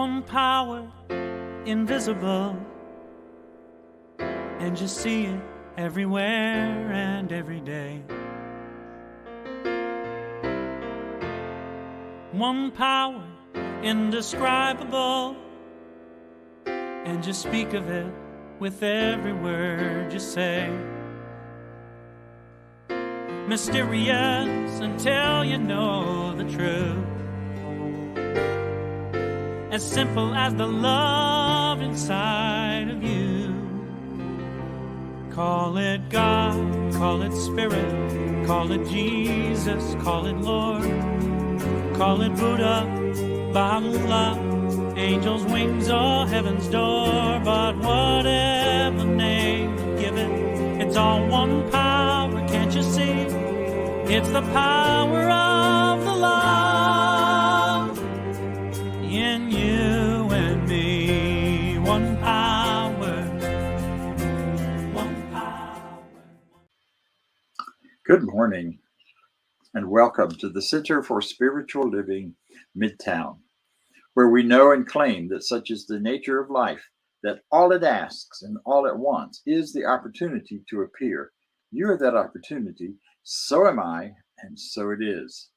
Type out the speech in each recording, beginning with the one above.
one power, invisible, and just see it everywhere and every day. One power, indescribable, and just speak of it with every word you say. Mysterious until you know the truth. As simple as the love inside of you. Call it God, call it Spirit, call it Jesus, call it Lord, call it Buddha, Baha'u'llah, angels' wings or heaven's door. But whatever name you give it, it's all one power, can't you see? It's the power of the love in you and me. One power, one power. Good morning and welcome to the Center for Spiritual Living, Midtown, where we know and claim that such is the nature of life, that all it asks and all it wants is the opportunity to appear. You are that opportunity, so am I, and so it is.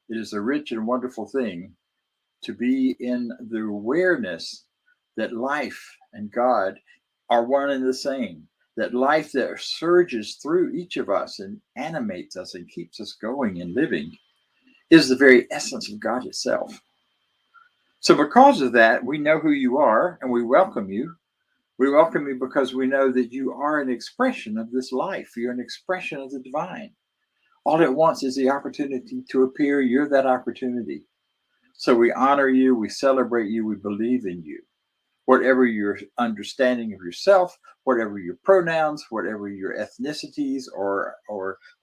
It is a rich and wonderful thing to be in the awareness that life and God are one and the same, that life that surges through each of us and animates us and keeps us going and living is the very essence of God itself. So because of that, we know who you are and we welcome you. We welcome you because we know that you are an expression of this life. You're an expression of the divine. All it wants is the opportunity to appear. You're that opportunity. So we honor you, we celebrate you, we believe in you. Whatever your understanding of yourself, whatever your pronouns, whatever your ethnicities or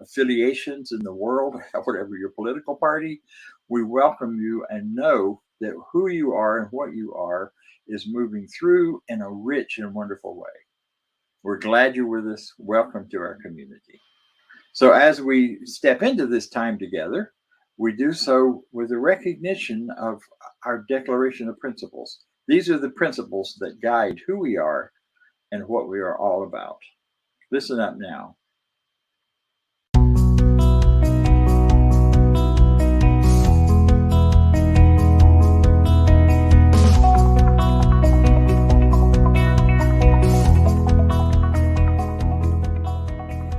affiliations in the world, whatever your political party, we welcome you and know that who you are and what you are is moving through in a rich and wonderful way. We're glad you're with us. Welcome to our community. So as we step into this time together, we do so with a recognition of our declaration of principles. These are the principles that guide who we are and what we are all about. Listen up now.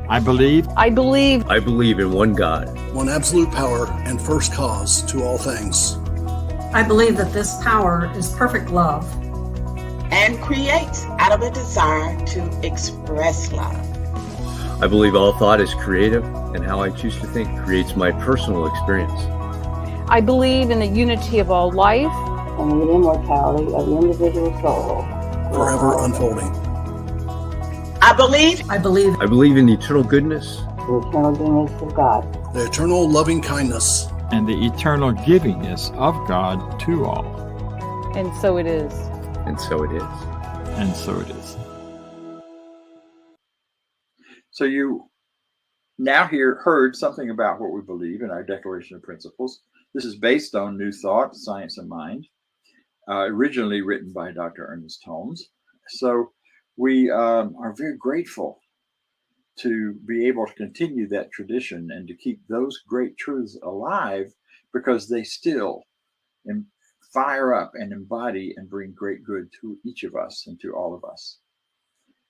I believe in one God, one absolute power and first cause to all things. I believe that this power is perfect love and creates out of a desire to express love. I believe all thought is creative, and how I choose to think creates my personal experience. I believe in the unity of all life and the immortality of the individual soul, forever unfolding. I believe in the eternal goodness, the eternal goodness of God, the eternal loving kindness, and the eternal givingness of God to all. And so it is. And so it is. And so it is. So you now heard something about what we believe in our Declaration of Principles. This is based on New Thought, Science and Mind, originally written by Dr. Ernest Holmes. So we are very grateful to be able to continue that tradition and to keep those great truths alive because they still fire up and embody and bring great good to each of us and to all of us.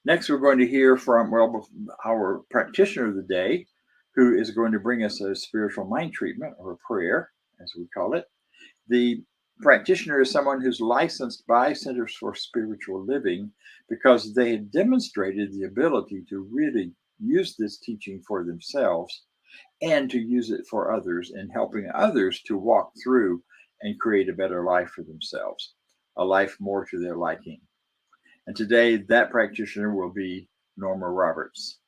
Next, we're going to hear from, our practitioner of the day, who is going to bring us a spiritual mind treatment or a prayer, as we call it. The practitioner is someone who's licensed by Centers for Spiritual Living because they had demonstrated the ability to really use this teaching for themselves and to use it for others and helping others to walk through and create a better life for themselves, a life more to their liking. And today that practitioner will be Norma Roberts.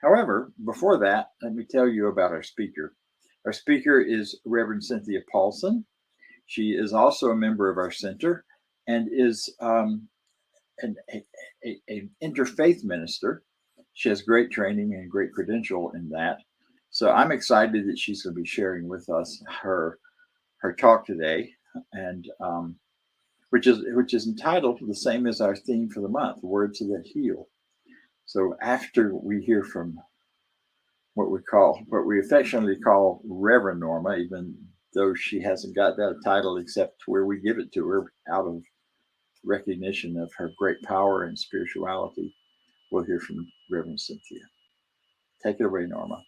However, before that, let me tell you about our speaker. Our speaker is Reverend Cynthia Paulsen. She is also a member of our center and is an interfaith minister. She has great training and great credential in that. So I'm excited that she's going to be sharing with us her talk today. And which is entitled the same as our theme for the month, Words That Heal. So after we hear from what we affectionately call Reverend Norma, even though she hasn't got that title except where we give it to her out of recognition of her great power and spirituality, we'll hear from Reverend Cynthia. Take it away, Norma.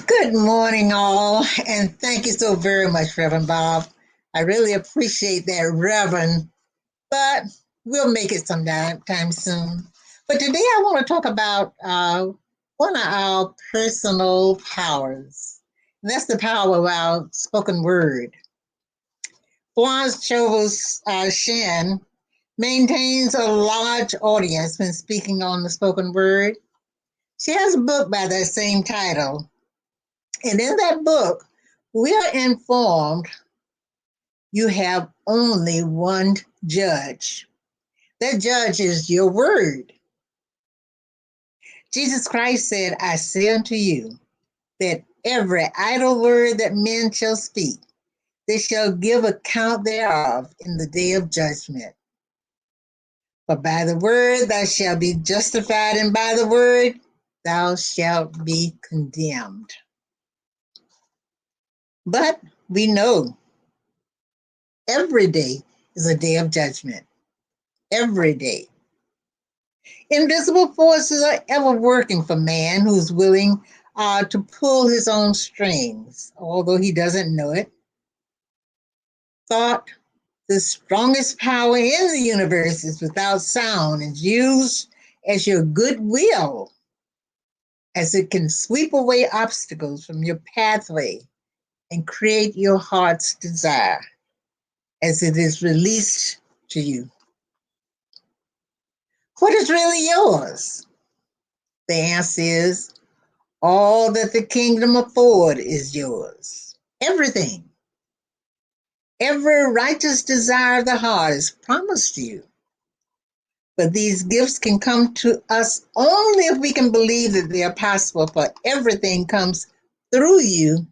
Good morning, all, and thank you so very much, Reverend Bob. I really appreciate that, Reverend, but we'll make it sometime soon. But today I want to talk about one of our personal powers. And that's the power of our spoken word. Florence Chovos Shen maintains a large audience when speaking on the spoken word. She has a book by that same title. And in that book, we are informed you have only one judge. That judge is your word. Jesus Christ said, I say unto you that every idle word that men shall speak, they shall give account thereof in the day of judgment. For by the word thou shalt be justified, and by the word thou shalt be condemned. But we know every day is a day of judgment. Every day. Invisible forces are ever working for man who's willing to pull his own strings, although he doesn't know it. Thought, the strongest power in the universe, is without sound and used as your goodwill, as it can sweep away obstacles from your pathway and create your heart's desire as it is released to you. What is really yours? The answer is all that the kingdom afford is yours. Everything. Every righteous desire of the heart is promised you. But these gifts can come to us only if we can believe that they are possible, for everything comes through you,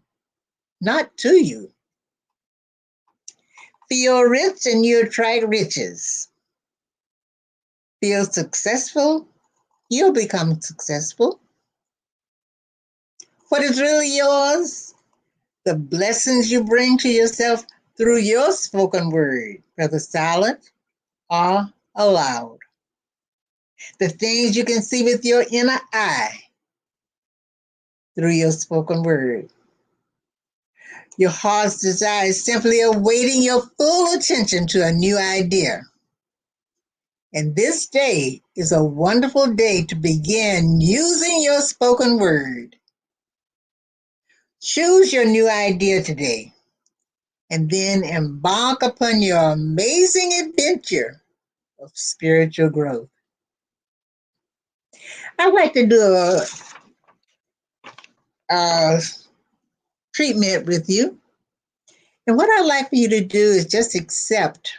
not to you. Feel rich and you attract riches. Feel successful, you'll become successful. What is really yours? The blessings you bring to yourself through your spoken word, whether silent or aloud. The things you can see with your inner eye through your spoken word. Your heart's desire is simply awaiting your full attention to a new idea. And this day is a wonderful day to begin using your spoken word. Choose your new idea today and then embark upon your amazing adventure of spiritual growth. I'd like to do a treatment with you. And what I'd like for you to do is just accept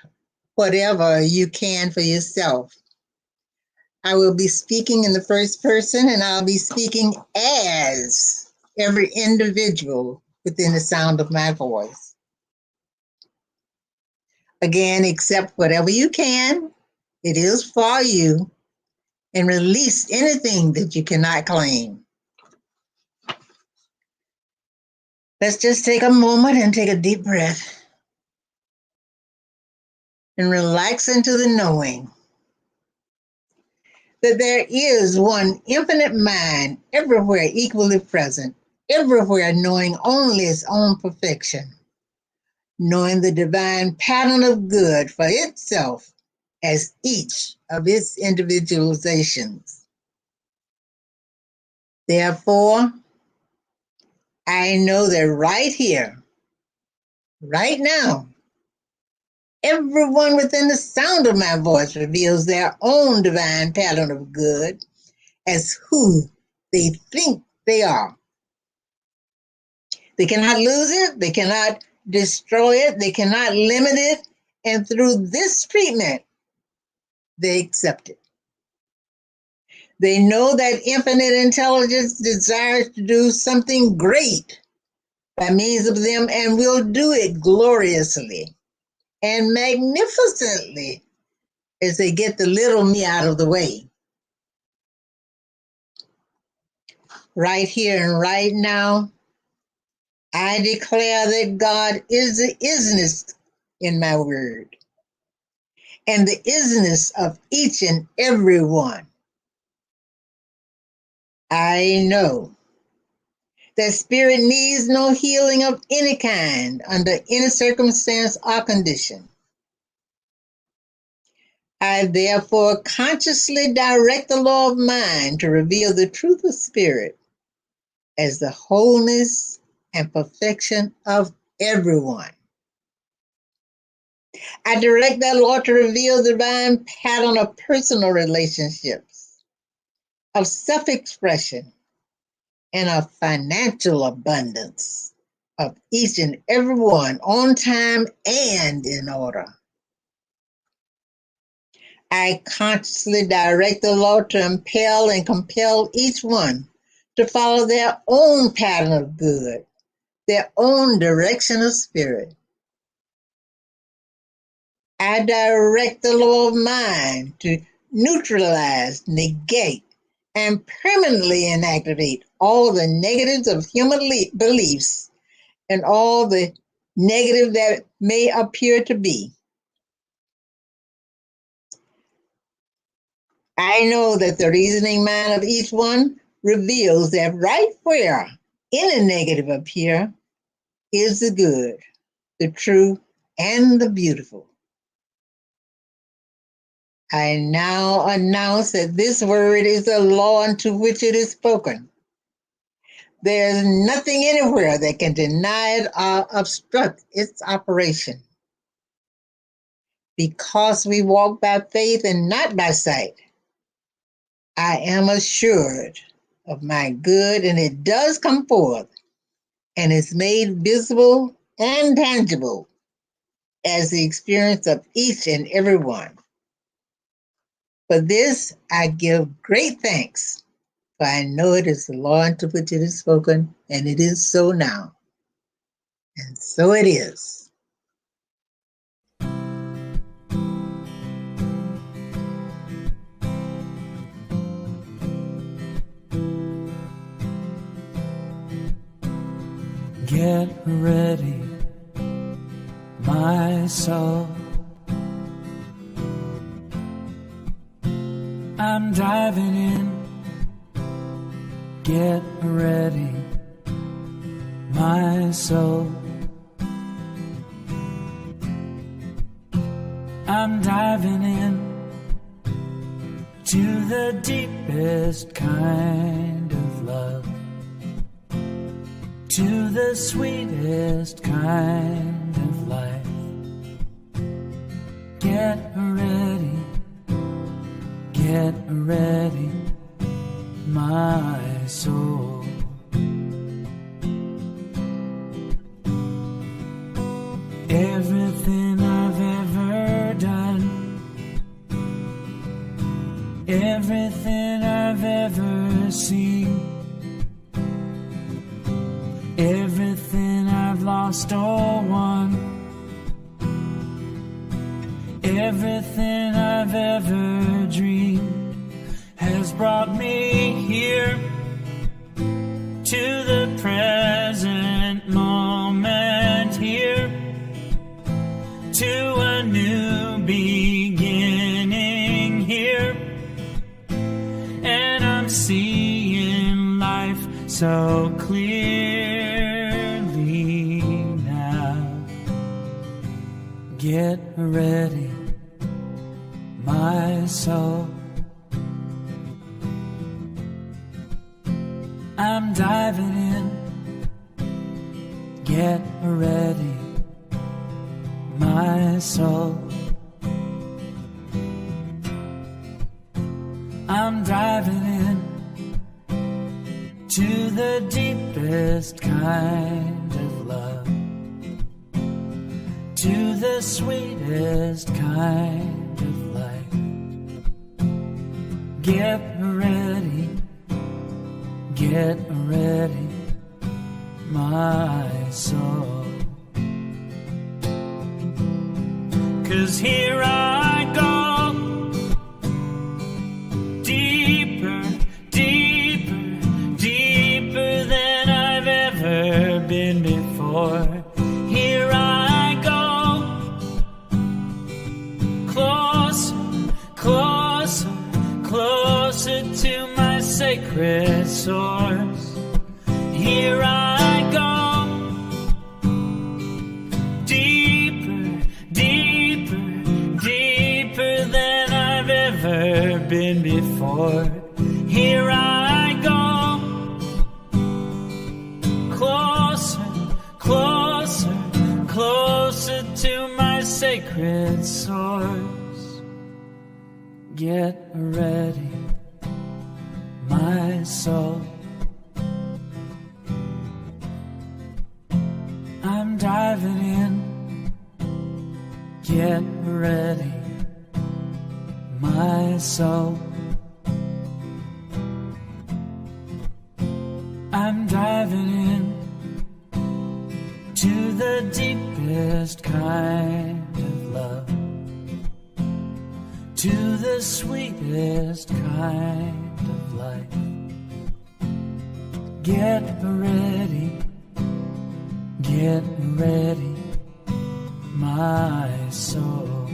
whatever you can for yourself. I will be speaking in the first person, and I'll be speaking as every individual within the sound of my voice. Again, accept whatever you can. It is for you. And release anything that you cannot claim. Let's just take a moment and take a deep breath. And relax into the knowing that there is one infinite mind everywhere equally present, everywhere knowing only its own perfection, knowing the divine pattern of good for itself as each of its individualizations. Therefore, I know that right here, right now, everyone within the sound of my voice reveals their own divine pattern of good as who they think they are. They cannot lose it, they cannot destroy it, they cannot limit it, and through this treatment, they accept it. They know that infinite intelligence desires to do something great by means of them and will do it gloriously. and magnificently as they get the little me out of the way. Right here and right now, I declare that God is the isness in my word and the isness of each and every one. I know that spirit needs no healing of any kind under any circumstance or condition. I therefore consciously direct the law of mind to reveal the truth of spirit as the wholeness and perfection of everyone. I direct that law to reveal the divine pattern of personal relationships, of self-expression, and of financial abundance of each and every one on time and in order. I consciously direct the law to impel and compel each one to follow their own pattern of good, their own direction of spirit. I direct the law of mind to neutralize, negate, and permanently inactivate all the negatives of human beliefs and all the negative that may appear to be. I know that the reasoning mind of each one reveals that right where any negative appear is the good, the true, and the beautiful. I now announce that this word is the law unto which it is spoken. There is nothing anywhere that can deny it or obstruct its operation. Because we walk by faith and not by sight, I am assured of my good, and it does come forth and is made visible and tangible as the experience of each and every one. For this I give great thanks, for I know it is the law unto which it is spoken, and it is so now. And so it is. Get ready, my soul. I'm diving in. Get ready, my soul. I'm diving in to the deepest kind of love, to the sweetest kind of life. Get ready, my soul. Everything I've ever done, everything I've ever seen, everything I've lost or won, everything I've ever dreamed has brought me here to the present moment, here to a new beginning here. And I'm seeing life so clearly now. Get ready, my soul. I'm diving in. Get ready, my soul. I'm diving in to the deepest kind of love, to the sweetest kind of life. Get ready, my soul. sacred source. Here I go, deeper, deeper, deeper than I've ever been before. Here I go, closer, closer, closer to my sacred source. Get ready, my soul. I'm diving in. Get ready, my soul. I'm diving in to the deepest kind of love, to the sweetest kind of life. Get ready, my soul.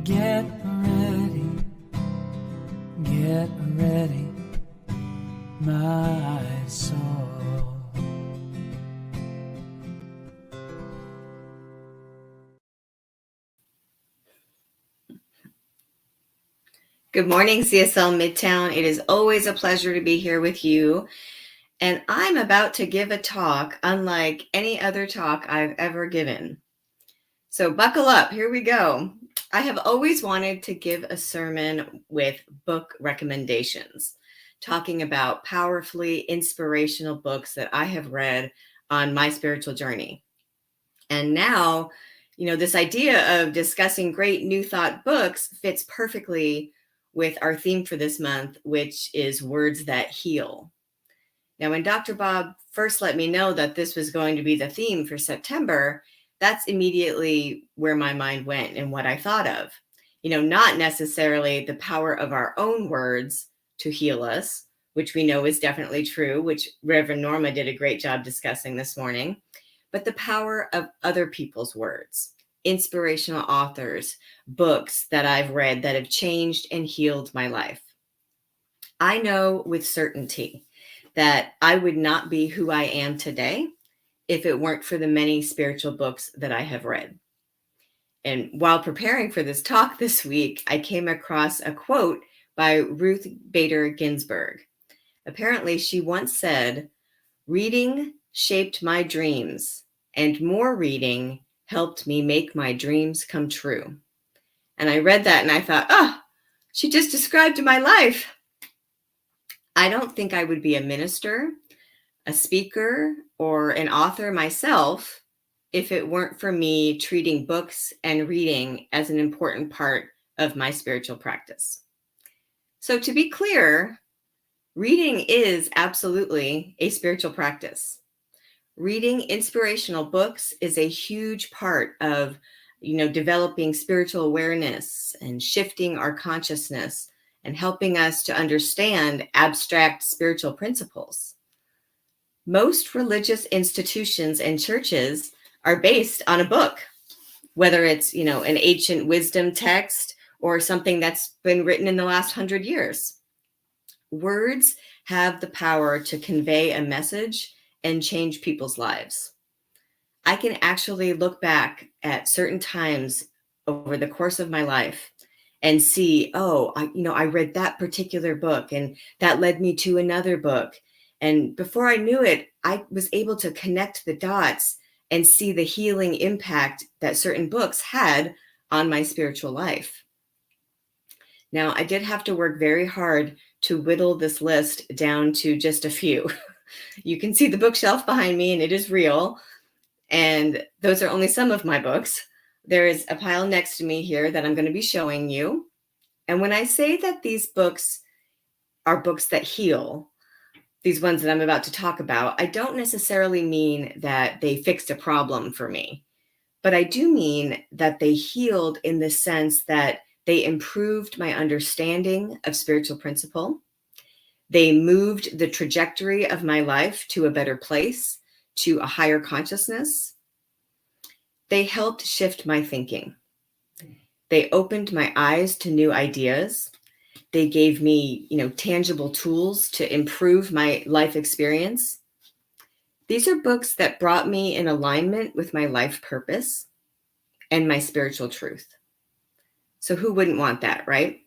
Get ready, my soul. Good morning, CSL Midtown. It is always a pleasure to be here with you. And I'm about to give a talk unlike any other talk I've ever given. So buckle up, here we go. I have always wanted to give a sermon with book recommendations, talking about powerfully inspirational books that I have read on my spiritual journey. And now, this idea of discussing great new thought books fits perfectly with our theme for this month, which is words that heal. Now, when Dr. Bob first let me know that this was going to be the theme for September, that's immediately where my mind went and what I thought of. Not necessarily the power of our own words to heal us, which we know is definitely true, which Reverend Norma did a great job discussing this morning, but the power of other people's words, inspirational authors, books that I've read that have changed and healed my life. I know with certainty that I would not be who I am today if it weren't for the many spiritual books that I have read. And while preparing for this talk this week, I came across a quote by Ruth Bader Ginsburg. Apparently, she once said, "Reading shaped my dreams, and more reading helped me make my dreams come true." And I read that and I thought, she just described my life. I don't think I would be a minister, a speaker, or an author myself if it weren't for me treating books and reading as an important part of my spiritual practice. So to be clear, reading is absolutely a spiritual practice. Reading inspirational books is a huge part of, developing spiritual awareness and shifting our consciousness and helping us to understand abstract spiritual principles. Most religious institutions and churches are based on a book, whether it's, an ancient wisdom text or something that's been written in the last 100 years. Words have the power to convey a message and change people's lives. I can actually look back at certain times over the course of my life and see, I read that particular book and that led me to another book. And before I knew it, I was able to connect the dots and see the healing impact that certain books had on my spiritual life. Now, I did have to work very hard to whittle this list down to just a few. You can see the bookshelf behind me, and it is real. And those are only some of my books. There is a pile next to me here that I'm going to be showing you. And when I say that these books are books that heal, these ones that I'm about to talk about, I don't necessarily mean that they fixed a problem for me, but I do mean that they healed in the sense that they improved my understanding of spiritual principle. They moved the trajectory of my life to a better place, to a higher consciousness. They helped shift my thinking. They opened my eyes to new ideas. They gave me, tangible tools to improve my life experience. These are books that brought me in alignment with my life purpose and my spiritual truth. So who wouldn't want that, right?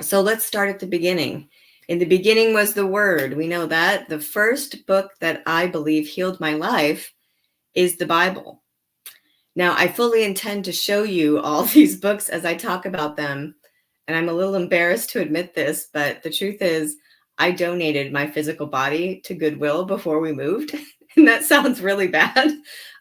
So let's start at the beginning. In the beginning was the Word. We know that. The first book that I believe healed my life is the Bible. Now, I fully intend to show you all these books as I talk about them. And I'm a little embarrassed to admit this, but the truth is, I donated my physical body to Goodwill before we moved. And that sounds really bad.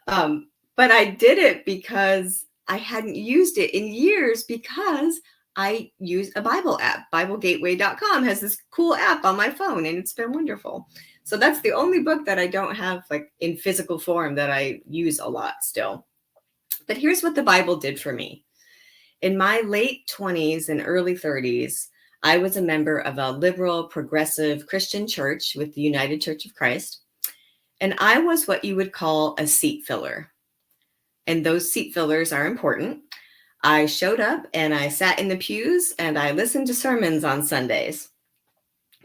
But I did it because I hadn't used it in years, because I use a Bible app. BibleGateway.com has this cool app on my phone, and it's been wonderful. So that's the only book that I don't have like in physical form that I use a lot still. But here's what the Bible did for me. In my late 20s and early 30s, I was a member of a liberal, progressive Christian church with the United Church of Christ. And I was what you would call a seat filler. And those seat fillers are important. I showed up and I sat in the pews and I listened to sermons on Sundays.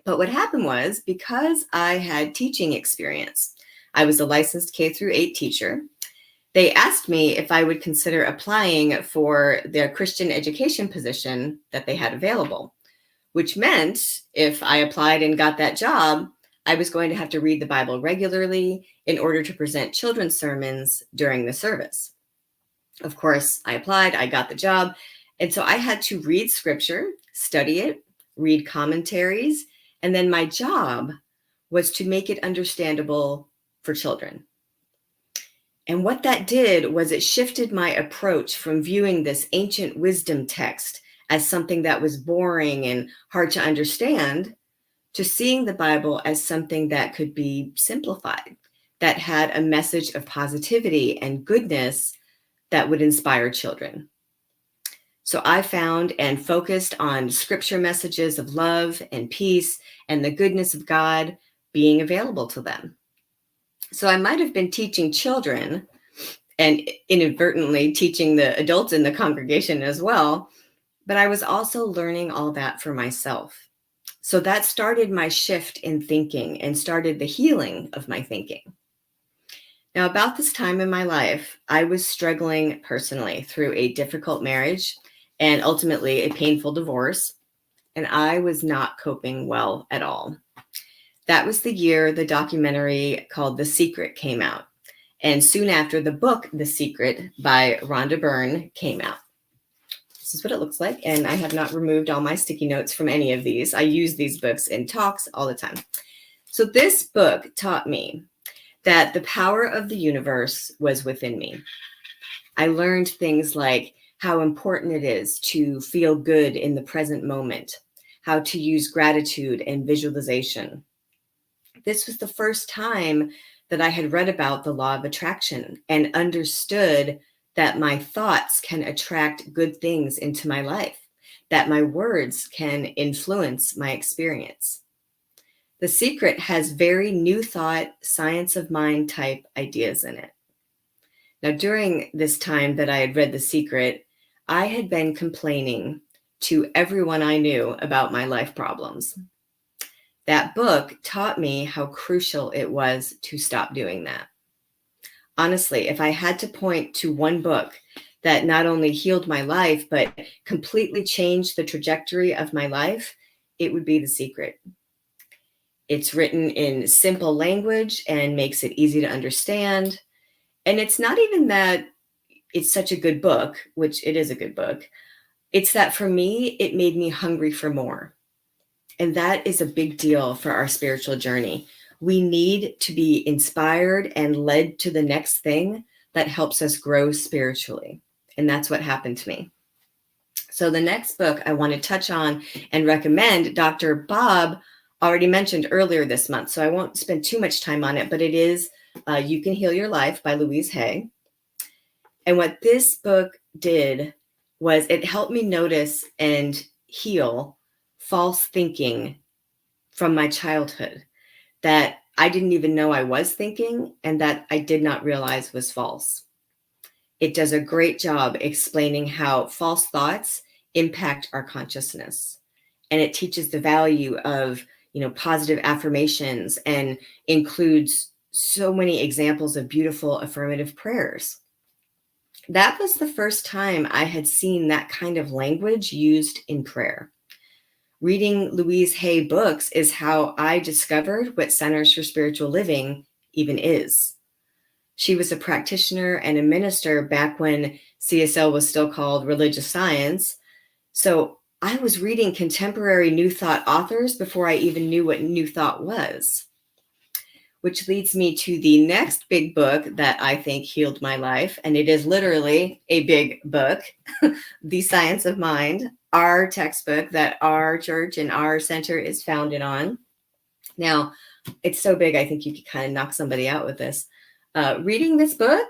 But what happened was, because I had teaching experience, I was a licensed K-8 teacher. They asked me if I would consider applying for their Christian education position that they had available, which meant if I applied and got that job, I was going to have to read the Bible regularly in order to present children's sermons during the service. Of course, I applied, I got the job, and so I had to read scripture, study it, read commentaries, and then my job was to make it understandable for children. And what that did was it shifted my approach from viewing this ancient wisdom text as something that was boring and hard to understand to seeing the Bible as something that could be simplified, that had a message of positivity and goodness that would inspire children. So I found and focused on scripture messages of love and peace and the goodness of God being available to them. So I might have been teaching children and inadvertently teaching the adults in the congregation as well, but I was also learning all that for myself. So that started my shift in thinking and started the healing of my thinking. Now, about this time in my life, I was struggling personally through a difficult marriage and ultimately a painful divorce, and I was not coping well at all. That was the year the documentary called The Secret came out. And soon after, the book, The Secret by Rhonda Byrne came out. This is what it looks like. And I have not removed all my sticky notes from any of these. I use these books in talks all the time. So this book taught me that the power of the universe was within me. I learned things like how important it is to feel good in the present moment, how to use gratitude and visualization. This was the first time that I had read about the law of attraction and understood that my thoughts can attract good things into my life, that my words can influence my experience. The Secret has very new thought, science of mind type ideas in it. Now, during this time that I had read The Secret, I had been complaining to everyone I knew about my life problems. That book taught me how crucial it was to stop doing that. Honestly, if I had to point to one book that not only healed my life, but completely changed the trajectory of my life, it would be The Secret. It's written in simple language and makes it easy to understand. And it's not even that it's such a good book, which it is a good book. It's that for me, it made me hungry for more. And that is a big deal for our spiritual journey. We need to be inspired and led to the next thing that helps us grow spiritually. And that's what happened to me. So the next book I want to touch on and recommend, Dr. Bob already mentioned earlier this month, so I won't spend too much time on it, but it is You Can Heal Your Life by Louise Hay. And what this book did was it helped me notice and heal false thinking from my childhood that I didn't even know I was thinking and that I did not realize was false. it does a great job explaining how false thoughts impact our consciousness. And it teaches the value of, positive affirmations, and includes so many examples of beautiful affirmative prayers. That was the first time I had seen that kind of language used in prayer. Reading Louise Hay books is how I discovered what Centers for Spiritual Living even is. She was a practitioner and a minister back when CSL was still called Religious Science. So I was reading contemporary New Thought authors before I even knew what New Thought was. Which leads me to the next big book that I think healed my life. And it is literally a big book, The Science of Mind, our textbook that our church and our center is founded on. Now, it's so big, I think you could kind of knock somebody out with this. Reading this book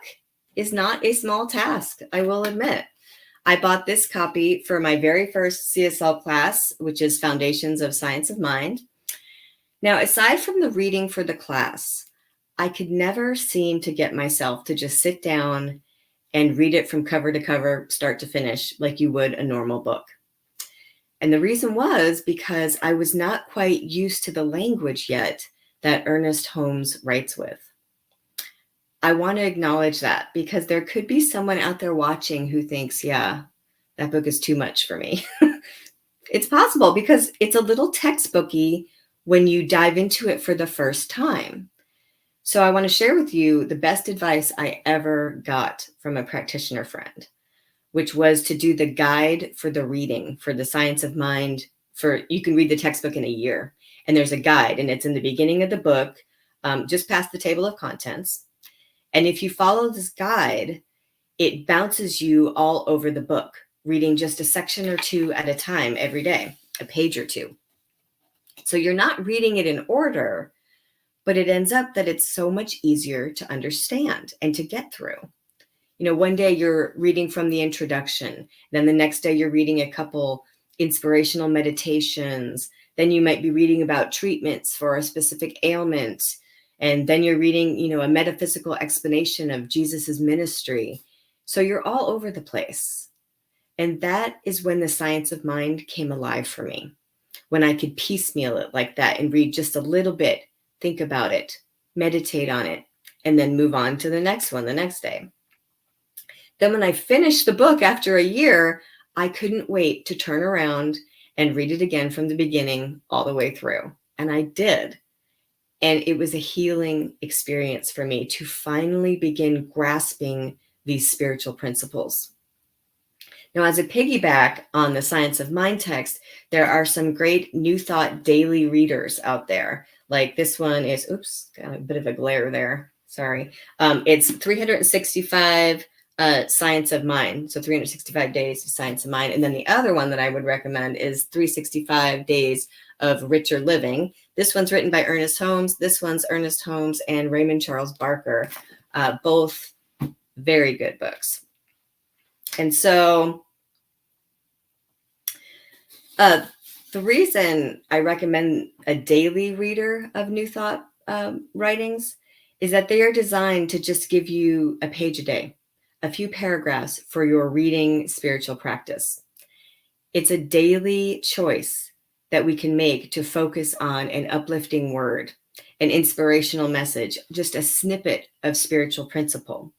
is not a small task, I will admit. I bought this copy for my very first CSL class, which is Foundations of Science of Mind. Now, aside from the reading for the class, I could never seem to get myself to just sit down and read it from cover to cover, start to finish, like you would a normal book. And the reason was because I was not quite used to the language yet that Ernest Holmes writes with. I want to acknowledge that because there could be someone out there watching who thinks, yeah, that book is too much for me. It's possible because it's a little textbooky when you dive into it for the first time. So I want to share with you the best advice I ever got from a practitioner friend, which was to do the guide for the reading for the Science of Mind. You can read the textbook in a year, and there's a guide, and it's in the beginning of the book, just past the table of contents. And if you follow this guide, it bounces you all over the book, reading just a section or two at a time every day, a page or two. So you're not reading it in order, but it ends up that it's so much easier to understand and to get through. One day you're reading from the introduction, then the next day you're reading a couple inspirational meditations, then you might be reading about treatments for a specific ailment, and then you're reading, a metaphysical explanation of Jesus's ministry. So you're all over the place. And that is when the Science of Mind came alive for me. When I could piecemeal it like that and read just a little bit, think about it, meditate on it, and then move on to the next one the next day. Then when I finished the book after a year, I couldn't wait to turn around and read it again from the beginning all the way through. And I did. And it was a healing experience for me to finally begin grasping these spiritual principles. Now, as a piggyback on the Science of Mind text, there are some great New Thought daily readers out there. Like this one is, got a bit of a glare there. Sorry. It's 365 Science of Mind. So 365 days of Science of Mind. And then the other one that I would recommend is 365 Days of Richer Living. This one's written by Ernest Holmes. This one's Ernest Holmes and Raymond Charles Barker. Both very good books. And so the reason I recommend a daily reader of New Thought writings is that they are designed to just give you a page a day, a few paragraphs for your reading spiritual practice. It's a daily choice that we can make to focus on an uplifting word, an inspirational message, just a snippet of spiritual principle.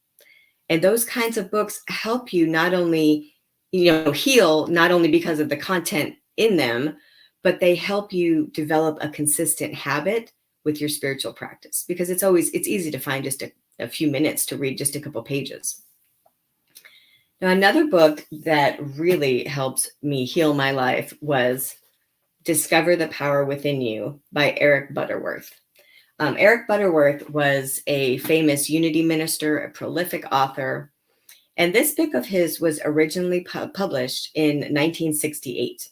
And those kinds of books help you not only, heal, not only because of the content in them, but they help you develop a consistent habit with your spiritual practice, because it's easy to find just a few minutes to read just a couple pages. Now, another book that really helped me heal my life was Discover the Power Within You by Eric Butterworth. Eric Butterworth was a famous Unity minister, a prolific author, and this book of his was originally published in 1968.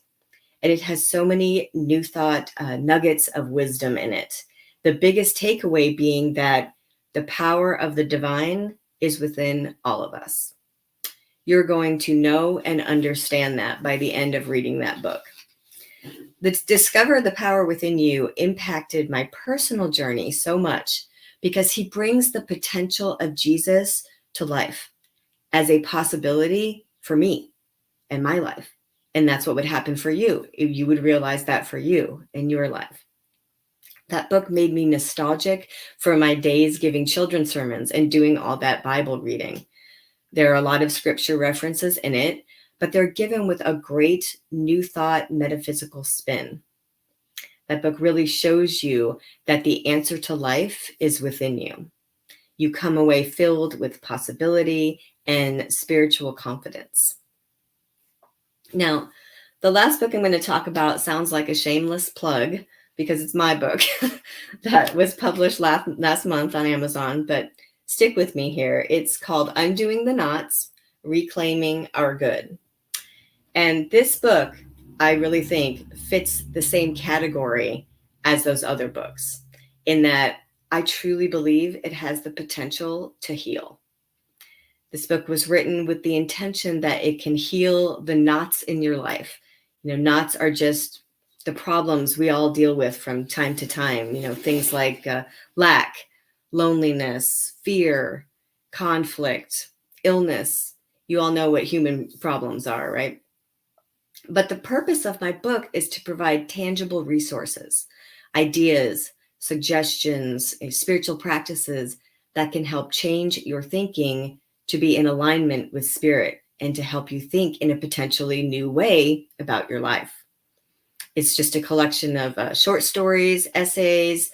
And it has so many New Thought nuggets of wisdom in it. The biggest takeaway being that the power of the divine is within all of us. You're going to know and understand that by the end of reading that book. The Discover the Power Within You impacted my personal journey so much because he brings the potential of Jesus to life. as a possibility for me and my life. And that's what would happen for you. You would realize that for you in your life. That book made me nostalgic for my days giving children's sermons and doing all that Bible reading. There are a lot of scripture references in it, but they're given with a great new thought metaphysical spin. That book really shows you that the answer to life is within you. You come away filled with possibility and spiritual confidence. Now, the last book I'm going to talk about sounds like a shameless plug because it's my book that was published last month on Amazon, but stick with me here. It's called Undoing the Knots, Reclaiming Our Good. And this book, I really think, fits the same category as those other books in that I truly believe it has the potential to heal. This book was written with the intention that it can heal the knots in your life. You know, knots are just the problems we all deal with from time to time. You know, things like lack, loneliness, fear, conflict, illness. You all know what human problems are, right? But the purpose of my book is to provide tangible resources, ideas, suggestions, spiritual practices that can help change your thinking to be in alignment with spirit and to help you think in a potentially new way about your life. It's just a collection of short stories, essays,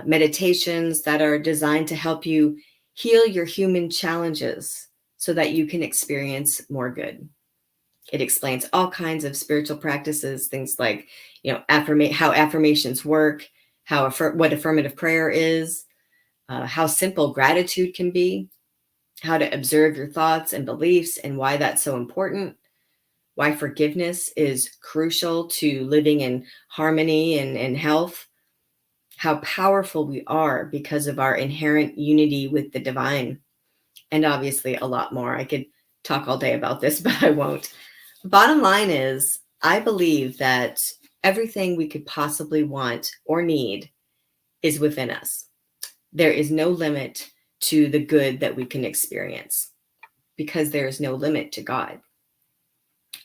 meditations that are designed to help you heal your human challenges so that you can experience more good. It explains all kinds of spiritual practices, things like, you know, how affirmations work, what affirmative prayer is, how simple gratitude can be, how to observe your thoughts and beliefs and why that's so important, why forgiveness is crucial to living in harmony and health, how powerful we are because of our inherent unity with the divine, and obviously a lot more. I could talk all day about this, but I won't. Bottom line is, I believe that everything we could possibly want or need is within us. There is no limit to the good that we can experience because there is no limit to God.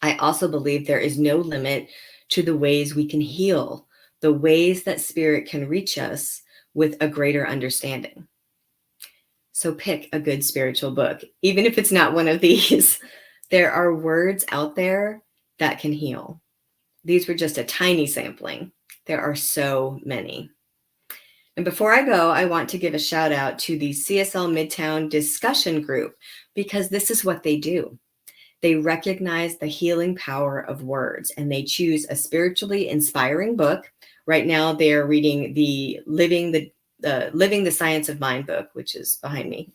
I also believe there is no limit to the ways we can heal, the ways that spirit can reach us with a greater understanding. So pick a good spiritual book, even if it's not one of these. There are words out there that can heal. These were just a tiny sampling. There are so many. And before I go, I want to give a shout out to the CSL Midtown discussion group because this is what they do. They recognize the healing power of words and they choose a spiritually inspiring book. Right now, they are reading the Living the Science of Mind book, which is behind me.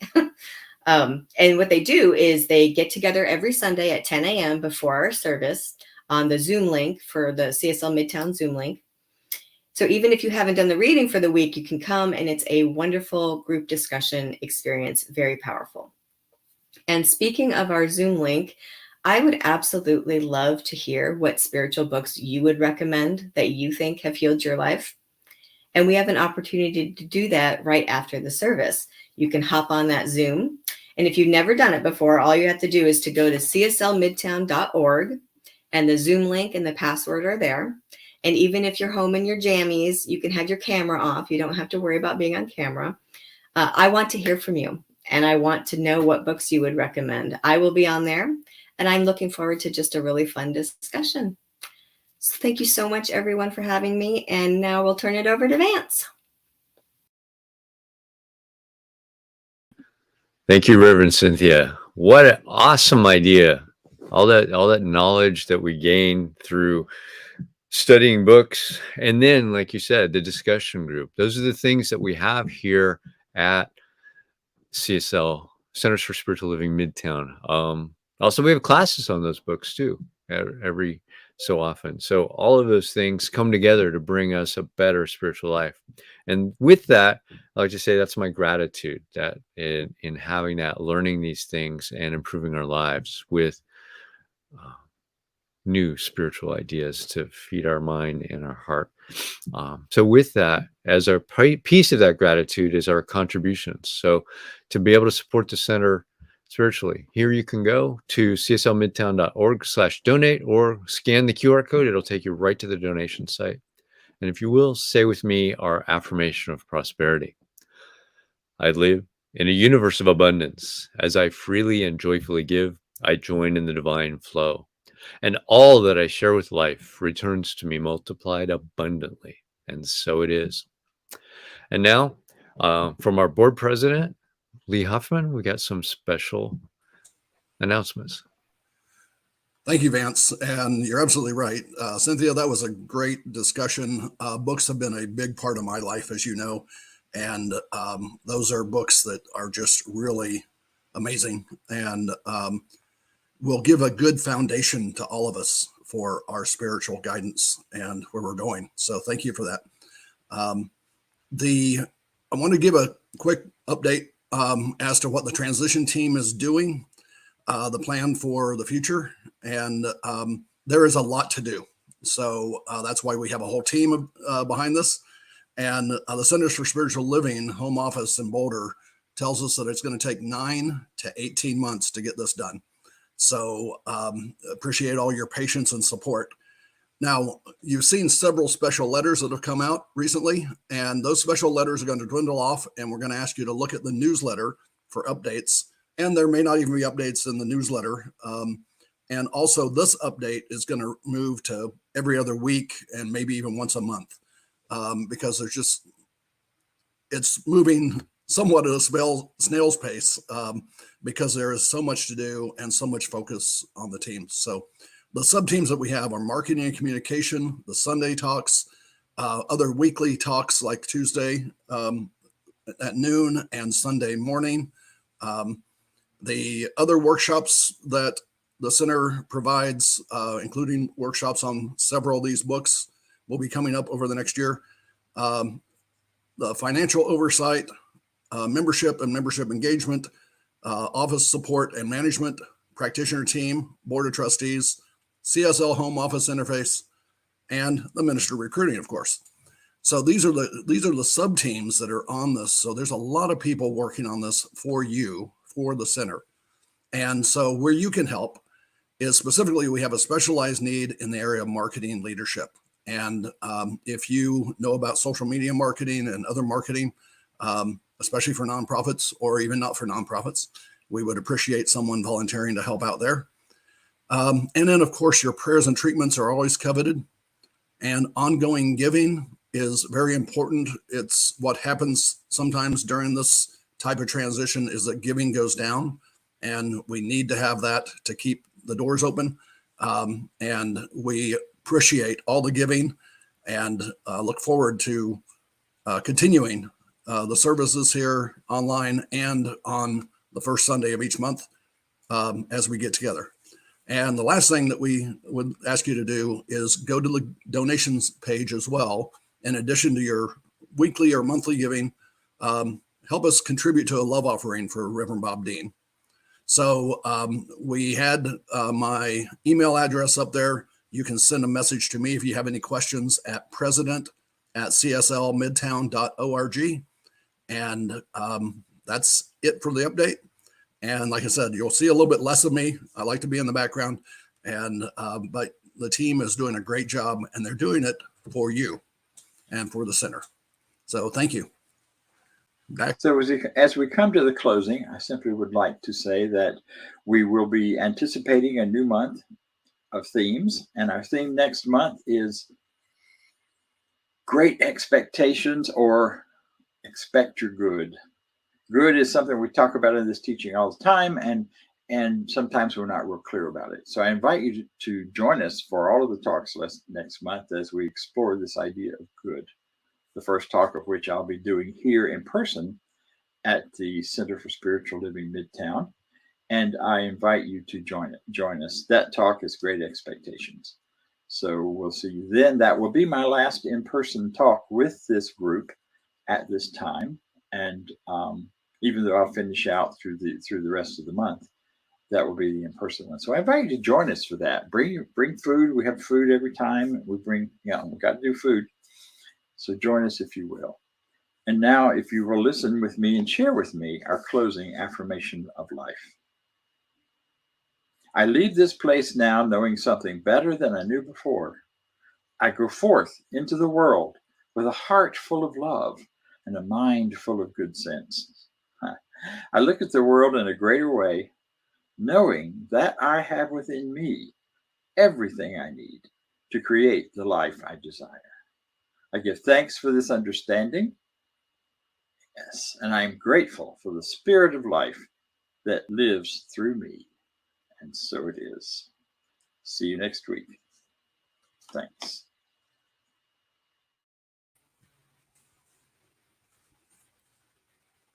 And what they do is they get together every Sunday at 10 a.m. before our service on the Zoom link for the CSL Midtown Zoom link. So even if you haven't done the reading for the week, you can come and it's a wonderful group discussion experience, very powerful. And speaking of our Zoom link, I would absolutely love to hear what spiritual books you would recommend that you think have healed your life. And we have an opportunity to do that right after the service. You can hop on that Zoom. And if you've never done it before, all you have to do is to go to cslmidtown.org and the Zoom link and the password are there. And even if you're home in your jammies, you can have your camera off. You don't have to worry about being on camera. I want to hear from you and I want to know what books you would recommend. I will be on there and I'm looking forward to just a really fun discussion. So thank you so much, everyone, for having me. And now we'll turn it over to Vance. Thank you, Reverend Cynthia. What an awesome idea. All that knowledge that we gain through studying books. And then, like you said, the discussion group. Those are the things that we have here at CSL, Centers for Spiritual Living Midtown. Also, we have classes on those books too, every so often. So all of those things come together to bring us a better spiritual life. And with that, I like to say that's my gratitude that in having that, learning these things and improving our lives with new spiritual ideas to feed our mind and our heart. So with that, as our piece of that gratitude is our contributions. So to be able to support the center, spiritually. Here you can go to cslmidtown.org/donate or scan the QR code. It'll take you right to the donation site. And if you will, say with me our affirmation of prosperity. I live in a universe of abundance. As I freely and joyfully give, I join in the divine flow. And all that I share with life returns to me multiplied abundantly. And so it is. And now, from our board president, Lee Huffman, we got some special announcements. Thank you, Vance. And you're absolutely right. Cynthia, that was a great discussion. Books have been a big part of my life, as you know. And those are books that are just really amazing and will give a good foundation to all of us for our spiritual guidance and where we're going. So thank you for that. I want to give a quick update as to what the transition team is doing, the plan for the future. And there is a lot to do. So that's why we have a whole team behind this. And the Centers for Spiritual Living home office in Boulder tells us that it's going to take 9 to 18 months to get this done. So appreciate all your patience and support. Now, you've seen several special letters that have come out recently, and those special letters are going to dwindle off, and we're going to ask you to look at the newsletter for updates. And there may not even be updates in the newsletter. And also this update is going to move to every other week and maybe even once a month. Because it's moving somewhat at a snail's pace because there is so much to do and so much focus on the teams. So the sub-teams that we have are marketing and communication, the Sunday talks, other weekly talks like Tuesday at noon and Sunday morning. The other workshops that the center provides, including workshops on several of these books, will be coming up over the next year. The financial oversight, membership and membership engagement, office support and management, practitioner team, board of trustees, CSL home office interface, and the minister recruiting, of course. So these are the sub teams that are on this. So there's a lot of people working on this for you, for the center. And so where you can help is specifically, we have a specialized need in the area of marketing leadership. And if you know about social media marketing and other marketing, especially for nonprofits or even not for nonprofits, we would appreciate someone volunteering to help out there. And then, of course, your prayers and treatments are always coveted. And ongoing giving is very important. It's what happens sometimes during this type of transition is that giving goes down. And we need to have that to keep the doors open. And we appreciate all the giving and look forward to continuing the services here online and on the first Sunday of each month as we get together. And the last thing that we would ask you to do is go to the donations page as well. In addition to your weekly or monthly giving, help us contribute to a love offering for Reverend Bob Dean. So we had my email address up there. You can send a message to me if you have any questions at president@cslmidtown.org. And that's it for the update. And like I said, you'll see a little bit less of me. I like to be in the background, and but the team is doing a great job, and they're doing it for you and for the center. So thank you. So as we come to the closing, I simply would like to say that we will be anticipating a new month of themes, and our theme next month is Great Expectations, or Expect Your Good. Good is something we talk about in this teaching all the time, and sometimes we're not real clear about it. So I invite you to join us for all of the talks next month as we explore this idea of good. The first talk of which I'll be doing here in person at the Center for Spiritual Living Midtown. And I invite you to join us. That talk is Great Expectations. So we'll see you then. That will be my last in-person talk with this group at this time. And even though I'll finish out through the rest of the month, that will be the in-person one. So I invite you to join us for that. Bring food. We have food every time. We got to do food. So join us if you will. And now, if you will listen with me and share with me our closing affirmation of life. I leave this place now knowing something better than I knew before. I go forth into the world with a heart full of love and a mind full of good sense. I look at the world in a greater way, knowing that I have within me everything I need to create the life I desire. I give thanks for this understanding. Yes, and I am grateful for the spirit of life that lives through me. And so it is. See you next week. Thanks.